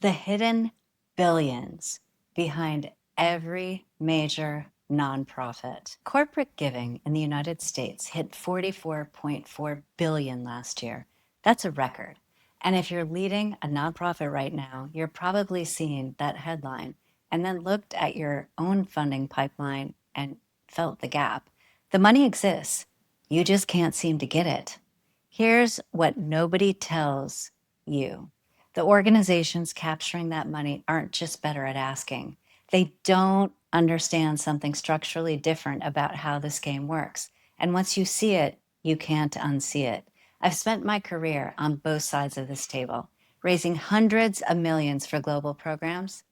The hidden billions behind every major nonprofit. Corporate giving in the United States hit $44.4 billion last year. That's a record. And if you're leading a nonprofit right now, you're probably seeing that headline and then looked at your own funding pipeline and felt the gap. The money exists. You just can't seem to get it. Here's what nobody tells you. The organizations capturing that money aren't just better at asking. They don't understand something structurally different about how this game works. And once you see it, you can't unsee it. I've spent my career on both sides of this table, raising hundreds of millions for global programs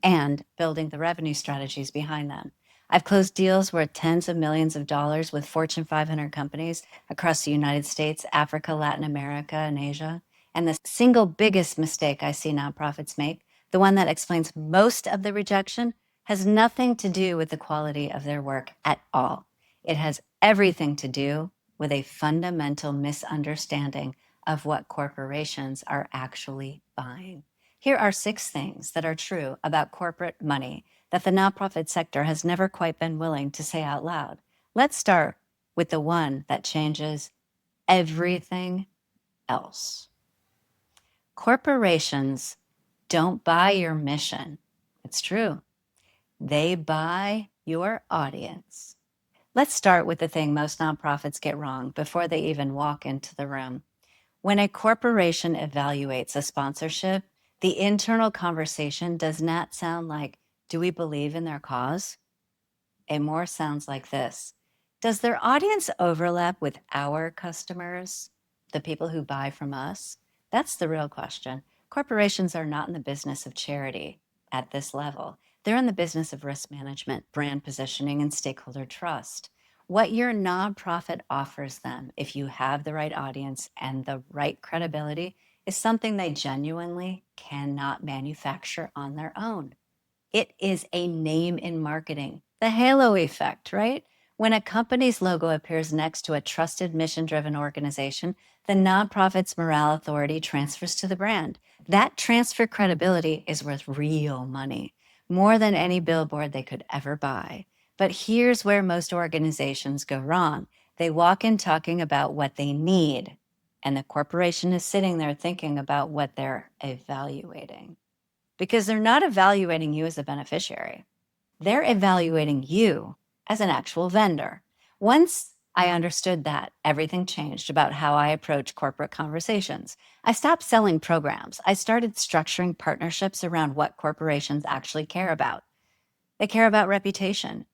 and building the revenue strategies behind them. I've closed deals worth tens of millions of dollars with Fortune 500 companies across the United States, Africa, Latin America, and Asia. And the single biggest mistake I see nonprofits make, the one that explains most of the rejection, has nothing to do with the quality of their work at all. It has everything to do with a fundamental misunderstanding of what corporations are actually buying. Here are 6 things that are true about corporate money that the nonprofit sector has never quite been willing to say out loud. Let's start with the one that changes everything else. Corporations don't buy your mission. It's true. They buy your audience. Let's start with the thing most nonprofits get wrong before they even walk into the room. When a corporation evaluates a sponsorship, the internal conversation does not sound like, do we believe in their cause? It more sounds like this. Does their audience overlap with our customers, the people who buy from us? That's the real question. Corporations are not in the business of charity at this level. They're in the business of risk management, brand positioning, and stakeholder trust. What your nonprofit offers them, if you have the right audience and the right credibility, is something they genuinely cannot manufacture on their own. It is a name in marketing, the halo effect, right? When a company's logo appears next to a trusted mission-driven organization, the nonprofit's morale authority transfers to the brand. That transfer credibility is worth real money, more than any billboard they could ever buy. But here's where most organizations go wrong. They walk in talking about what they need, and the corporation is sitting there thinking about what they're evaluating. Because they're not evaluating you as a beneficiary. They're evaluating you as an actual vendor. Once I understood that, everything changed about how I approach corporate conversations. I stopped selling programs. I started structuring partnerships around what corporations actually care about. They care about reputation.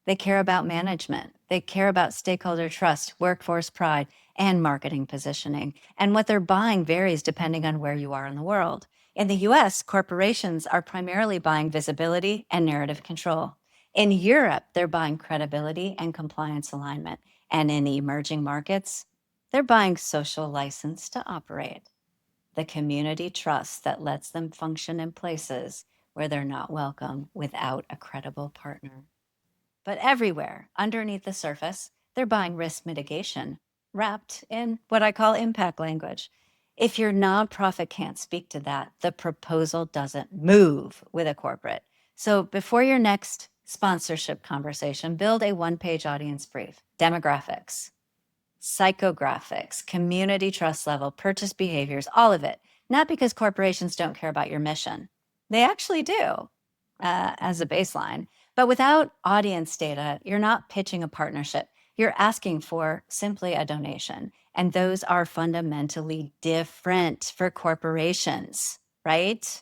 They care about management. They care about stakeholder trust, workforce pride, and marketing positioning. And what they're buying varies depending on where you are in the world. In the US, corporations are primarily buying visibility and narrative control. In Europe, they're buying credibility and compliance alignment. And in emerging markets, they're buying social license to operate, the community trust that lets them function in places where they're not welcome without a credible partner. But everywhere, underneath the surface, they're buying risk mitigation, wrapped in what I call impact language. If your nonprofit can't speak to that, the proposal doesn't move with a corporate. So before your next sponsorship conversation, build a one-page audience brief. Demographics, psychographics, community trust level, purchase behaviors, all of it. Not because corporations don't care about your mission. They actually do, as a baseline. But without audience data, you're not pitching a partnership. You're asking for simply a donation. And those are fundamentally different for corporations, right?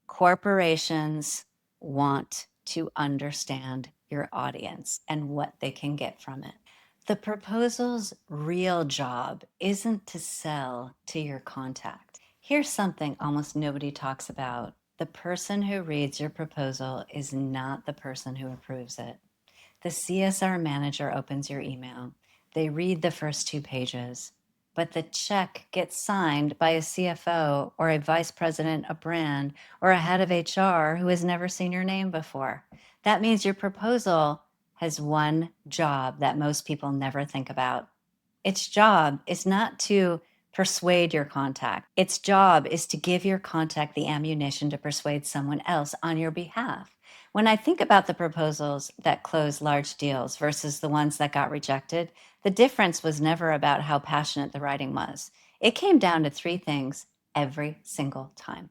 Corporations want to understand your audience and what they can get from it. The proposal's real job isn't to sell to your contact. Here's something almost nobody talks about. The person who reads your proposal is not the person who approves it. The CSR manager opens your email. They read the first 2 pages, but the check gets signed by a CFO or a vice president of brand or a head of HR who has never seen your name before. That means your proposal has one job that most people never think about. Its job is not to Persuade your contact. Its job is to give your contact the ammunition to persuade someone else on your behalf. When I think about the proposals that closed large deals versus the ones that got rejected, the difference was never about how passionate the writing was. It came down to three things every single time.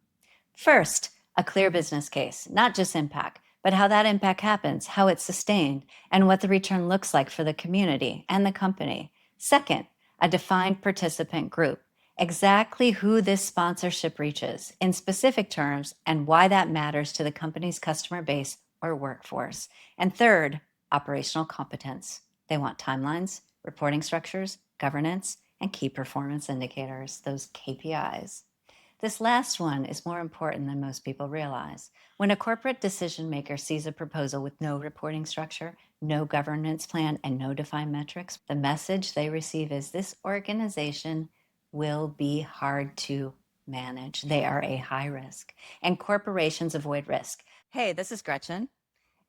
First, a clear business case, not just impact, but how that impact happens, how it's sustained, and what the return looks like for the community and the company. Second, a defined participant group, exactly who this sponsorship reaches in specific terms and why that matters to the company's customer base or workforce. And third, operational competence. They want timelines, reporting structures, governance, and key performance indicators, those KPIs. This last one is more important than most people realize. When a corporate decision maker sees a proposal with no reporting structure, no governance plan, and no defined metrics, the message they receive is this organization will be hard to manage. They are a high risk, and corporations avoid risk. Hey, this is Gretchen.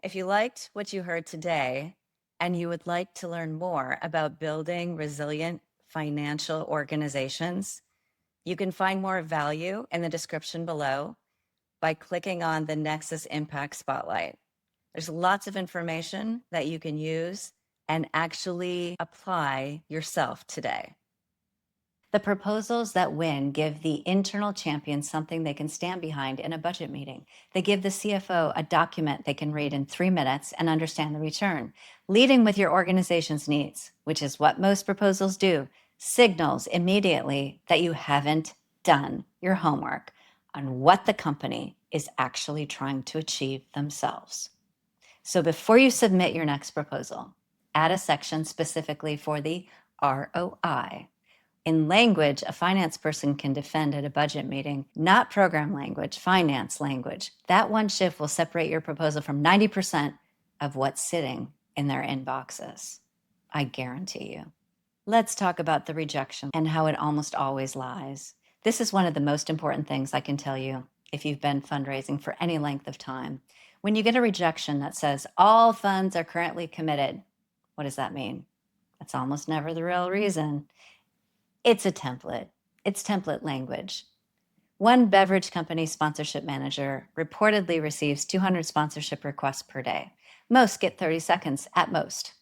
If you liked what you heard today and you would like to learn more about building resilient financial organizations, you can find more value in the description below by clicking on the Nexus Impact Spotlight. There's lots of information that you can use and actually apply yourself today. The proposals that win give the internal champions something they can stand behind in a budget meeting. They give the CFO a document they can read in 3 minutes and understand the return. Leading with your organization's needs, which is what most proposals do, signals immediately that you haven't done your homework on what the company is actually trying to achieve themselves. So before you submit your next proposal, add a section specifically for the ROI. In language, a finance person can defend at a budget meeting, not program language, finance language. That one shift will separate your proposal from 90% of what's sitting in their inboxes. I guarantee you. Let's talk about the rejection and how it almost always lies. This is one of the most important things I can tell you if you've been fundraising for any length of time. When you get a rejection that says all funds are currently committed, what does that mean? That's almost never the real reason. It's a template. It's template language. One beverage company sponsorship manager reportedly receives 200 sponsorship requests per day. Most get 30 seconds at most.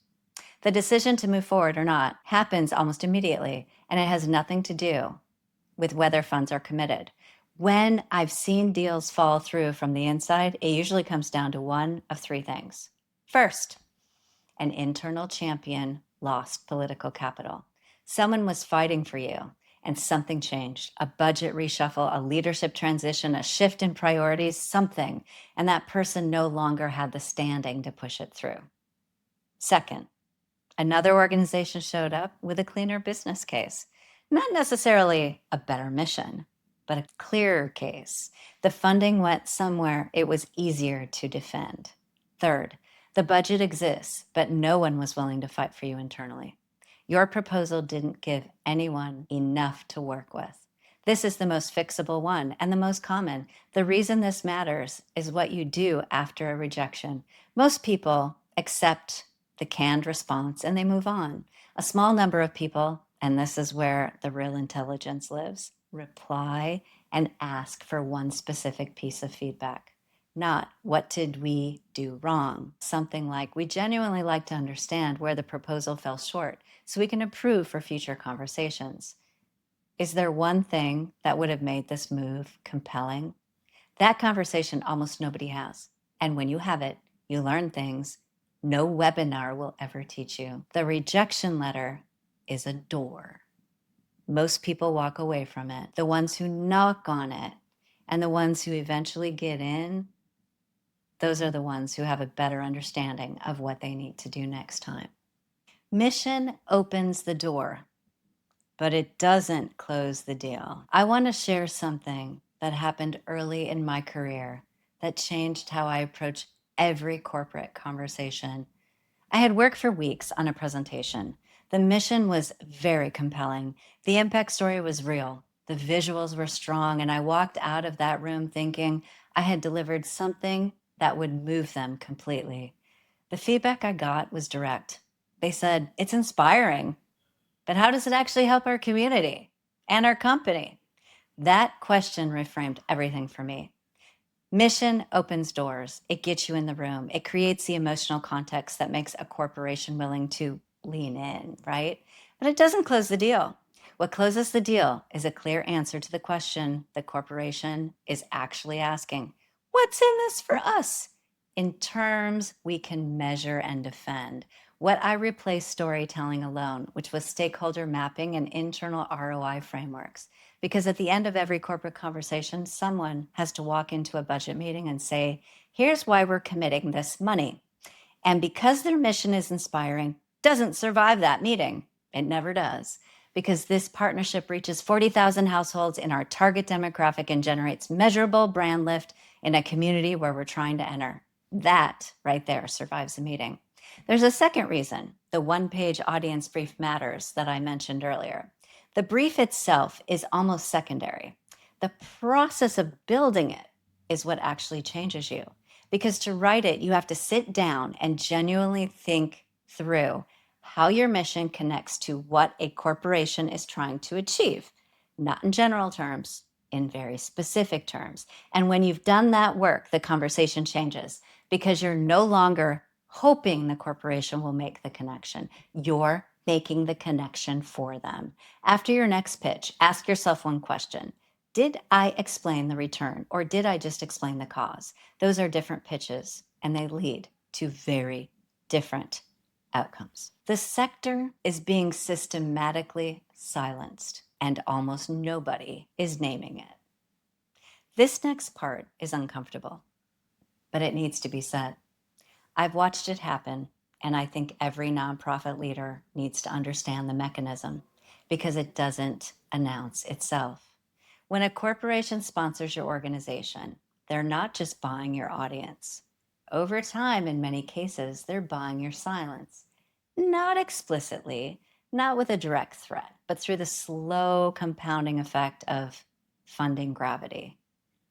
The decision to move forward or not happens almost immediately, and it has nothing to do with whether funds are committed. When I've seen deals fall through from the inside, it usually comes down to one of three things. First, an internal champion lost political capital. Someone was fighting for you and something changed. A budget reshuffle, a leadership transition, a shift in priorities, something, and that person no longer had the standing to push it through. Second, another organization showed up with a cleaner business case. Not necessarily a better mission, but a clearer case. The funding went somewhere it was easier to defend. Third, the budget exists, but no one was willing to fight for you internally. Your proposal didn't give anyone enough to work with. This is the most fixable one and the most common. The reason this matters is what you do after a rejection. Most people accept the canned response and they move on. A small number of people, and this is where the real intelligence lives, reply and ask for one specific piece of feedback. Not what did we do wrong? Something like we genuinely like to understand where the proposal fell short so we can improve for future conversations. Is there one thing that would have made this move compelling? That conversation almost nobody has. And when you have it, you learn things no webinar will ever teach you. The rejection letter is a door. Most people walk away from it. The ones who knock on it and the ones who eventually get in, those are the ones who have a better understanding of what they need to do next time. Mission opens the door, but it doesn't close the deal. I want to share something that happened early in my career that changed how I approach every corporate conversation. I had worked for weeks on a presentation. The mission was very compelling. The impact story was real. The visuals were strong, and I walked out of that room thinking I had delivered something that would move them completely. The feedback I got was direct. They said, "It's inspiring, but how does it actually help our community?" and our company? That question reframed everything for me. Mission opens doors. It gets you in the room. It creates the emotional context that makes a corporation willing to lean in, right? But it doesn't close the deal. What closes the deal is a clear answer to the question the corporation is actually asking. What's in this for us? In terms we can measure and defend. What I replaced storytelling alone, which was stakeholder mapping and internal ROI frameworks. Because at the end of every corporate conversation, someone has to walk into a budget meeting and say, here's why we're committing this money. And because their mission is inspiring, doesn't survive that meeting. It never does. Because this partnership reaches 40,000 households in our target demographic and generates measurable brand lift in a community where we're trying to enter. That right there survives the meeting. There's a second reason the one-page audience brief matters that I mentioned earlier. The brief itself is almost secondary. The process of building it is what actually changes you. Because to write it, you have to sit down and genuinely think through how your mission connects to what a corporation is trying to achieve, not in general terms, in very specific terms. And when you've done that work, the conversation changes because you're no longer hoping the corporation will make the connection. You're making the connection for them. After your next pitch, ask yourself one question. Did I explain the return or did I just explain the cause? Those are different pitches and they lead to very different outcomes. The sector is being systematically silenced and almost nobody is naming it. This next part is uncomfortable, but it needs to be said. I've watched it happen, and I think every nonprofit leader needs to understand the mechanism because it doesn't announce itself. When a corporation sponsors your organization, they're not just buying your audience. Over time, in many cases, they're buying your silence. Not explicitly, not with a direct threat, but through the slow compounding effect of funding gravity.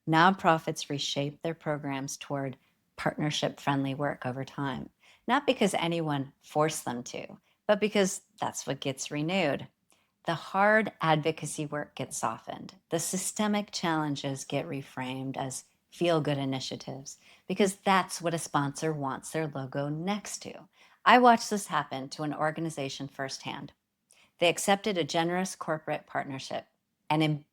Nonprofits reshape their programs toward partnership-friendly work over time, not because anyone forced them to, but because that's what gets renewed. The hard advocacy work gets softened. The systemic challenges get reframed as feel-good initiatives because that's what a sponsor wants their logo next to. I watched this happen to an organization firsthand. They accepted a generous corporate partnership and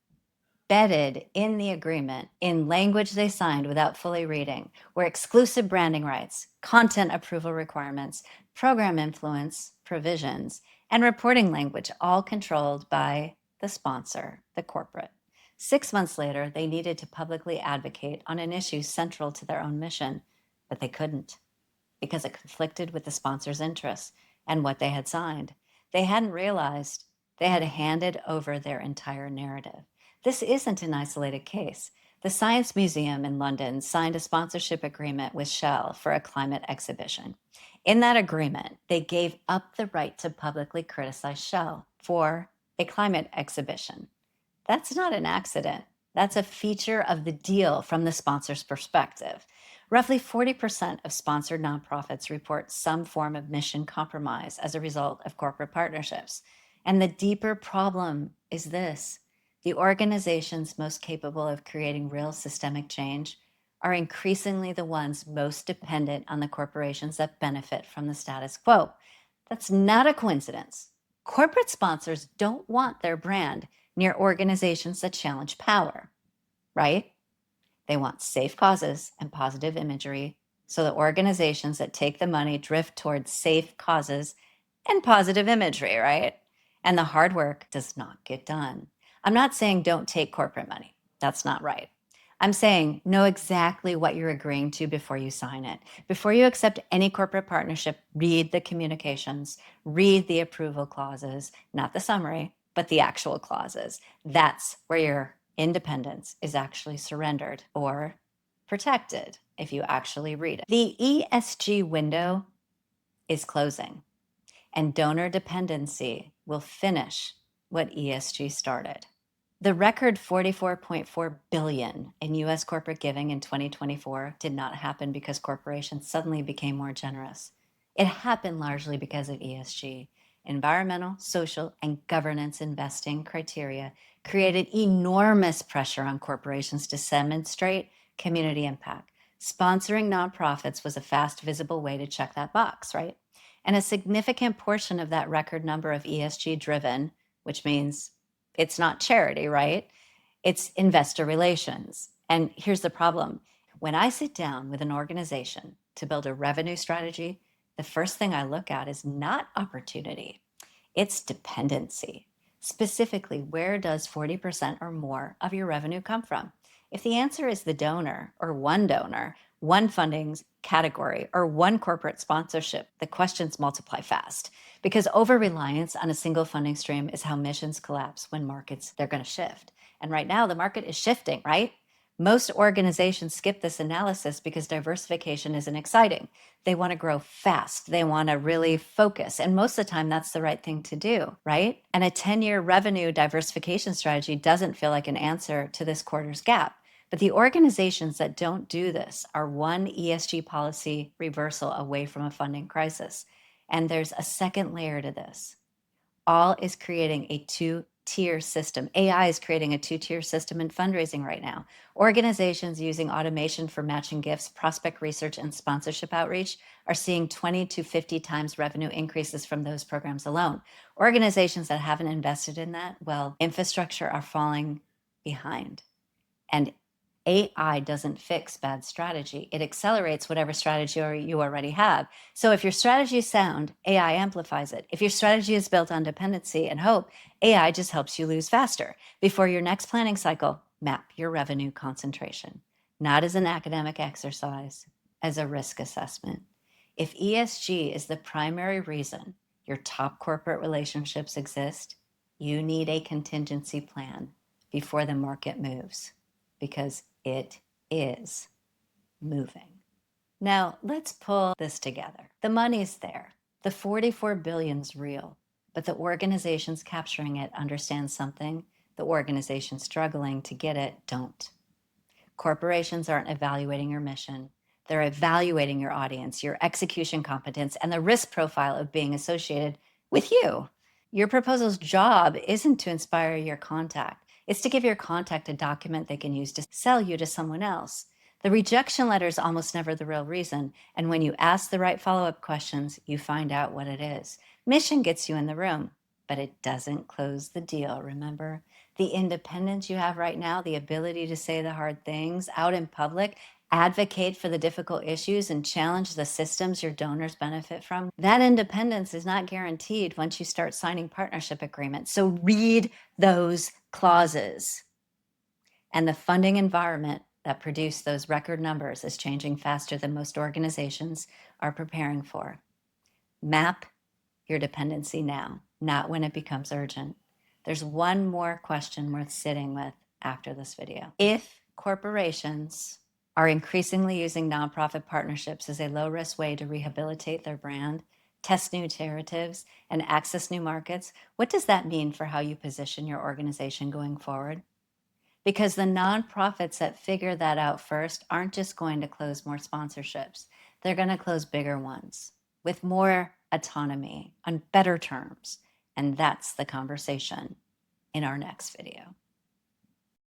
embedded in the agreement in language they signed without fully reading were exclusive branding rights, content approval requirements, program influence provisions, and reporting language, all controlled by the sponsor, the corporate. 6 months later, they needed to publicly advocate on an issue central to their own mission, but they couldn't because it conflicted with the sponsor's interests and what they had signed. They hadn't realized they had handed over their entire narrative. This isn't an isolated case. The Science Museum in London signed a sponsorship agreement with Shell for a climate exhibition. In that agreement, they gave up the right to publicly criticize Shell for a climate exhibition. That's not an accident. That's a feature of the deal from the sponsor's perspective. Roughly 40% of sponsored nonprofits report some form of mission compromise as a result of corporate partnerships. And the deeper problem is this. The organizations most capable of creating real systemic change are increasingly the ones most dependent on the corporations that benefit from the status quo. That's not a coincidence. Corporate sponsors don't want their brand near organizations that challenge power, right? They want safe causes and positive imagery so the organizations that take the money drift towards safe causes and positive imagery, right? And the hard work does not get done. I'm not saying don't take corporate money. That's not right. I'm saying know exactly what you're agreeing to before you sign it. Before you accept any corporate partnership, read the communications, read the approval clauses, not the summary, but the actual clauses. That's where your independence is actually surrendered or protected if you actually read it. The ESG window is closing, and donor dependency will finish what ESG started. The record $44.4 billion in US corporate giving in 2024 did not happen because corporations suddenly became more generous. It happened largely because of ESG. Environmental, social, and governance investing criteria created enormous pressure on corporations to demonstrate community impact. Sponsoring nonprofits was a fast, visible way to check that box, right? And a significant portion of that record number of ESG-driven, which means it's not charity, right? It's investor relations. And here's the problem. When I sit down with an organization to build a revenue strategy, the first thing I look at is not opportunity, it's dependency. Specifically, where does 40% or more of your revenue come from? If the answer is the donor, one funding category, or one corporate sponsorship, the questions multiply fast, because over-reliance on a single funding stream is how missions collapse when markets, they're going to shift. And right now, the market is shifting, right? Most organizations skip this analysis because diversification isn't exciting. They want to grow fast. They want to really focus. And most of the time, that's the right thing to do, right? And a 10-year revenue diversification strategy doesn't feel like an answer to this quarter's gap. But the organizations that don't do this are one ESG policy reversal away from a funding crisis. And there's a second layer to this. All is creating a two-tier system. AI is creating a two-tier system in fundraising right now. Organizations using automation for matching gifts, prospect research, and sponsorship outreach are seeing 20 to 50 times revenue increases from those programs alone. Organizations that haven't invested in that, well, infrastructure are falling behind. And AI doesn't fix bad strategy. It accelerates whatever strategy you already have. So if your strategy is sound, AI amplifies it. If your strategy is built on dependency and hope, AI just helps you lose faster. Before your next planning cycle, map your revenue concentration, not as an academic exercise, as a risk assessment. If ESG is the primary reason your top corporate relationships exist, you need a contingency plan before the market moves, because it is moving. Now, let's pull this together. The money's there. The 44 billion's real, but the organizations capturing it understand something. The organizations struggling to get it don't. Corporations aren't evaluating your mission. They're evaluating your audience, your execution competence, and the risk profile of being associated with you. Your proposal's job isn't to inspire your contact. It's to give your contact a document they can use to sell you to someone else. The rejection letter is almost never the real reason. And when you ask the right follow-up questions, you find out what it is. Mission gets you in the room, but it doesn't close the deal, remember? The independence you have right now, the ability to say the hard things out in public, advocate for the difficult issues, and challenge the systems your donors benefit from, that independence is not guaranteed once you start signing partnership agreements. So read those clauses. And the funding environment that produced those record numbers is changing faster than most organizations are preparing for. Map your dependency now, not when it becomes urgent. There's one more question worth sitting with after this video. If corporations are increasingly using nonprofit partnerships as a low-risk way to rehabilitate their brand, test new narratives, and access new markets, what does that mean for how you position your organization going forward? Because the nonprofits that figure that out first aren't just going to close more sponsorships. They're going to close bigger ones with more autonomy on better terms. And that's the conversation in our next video.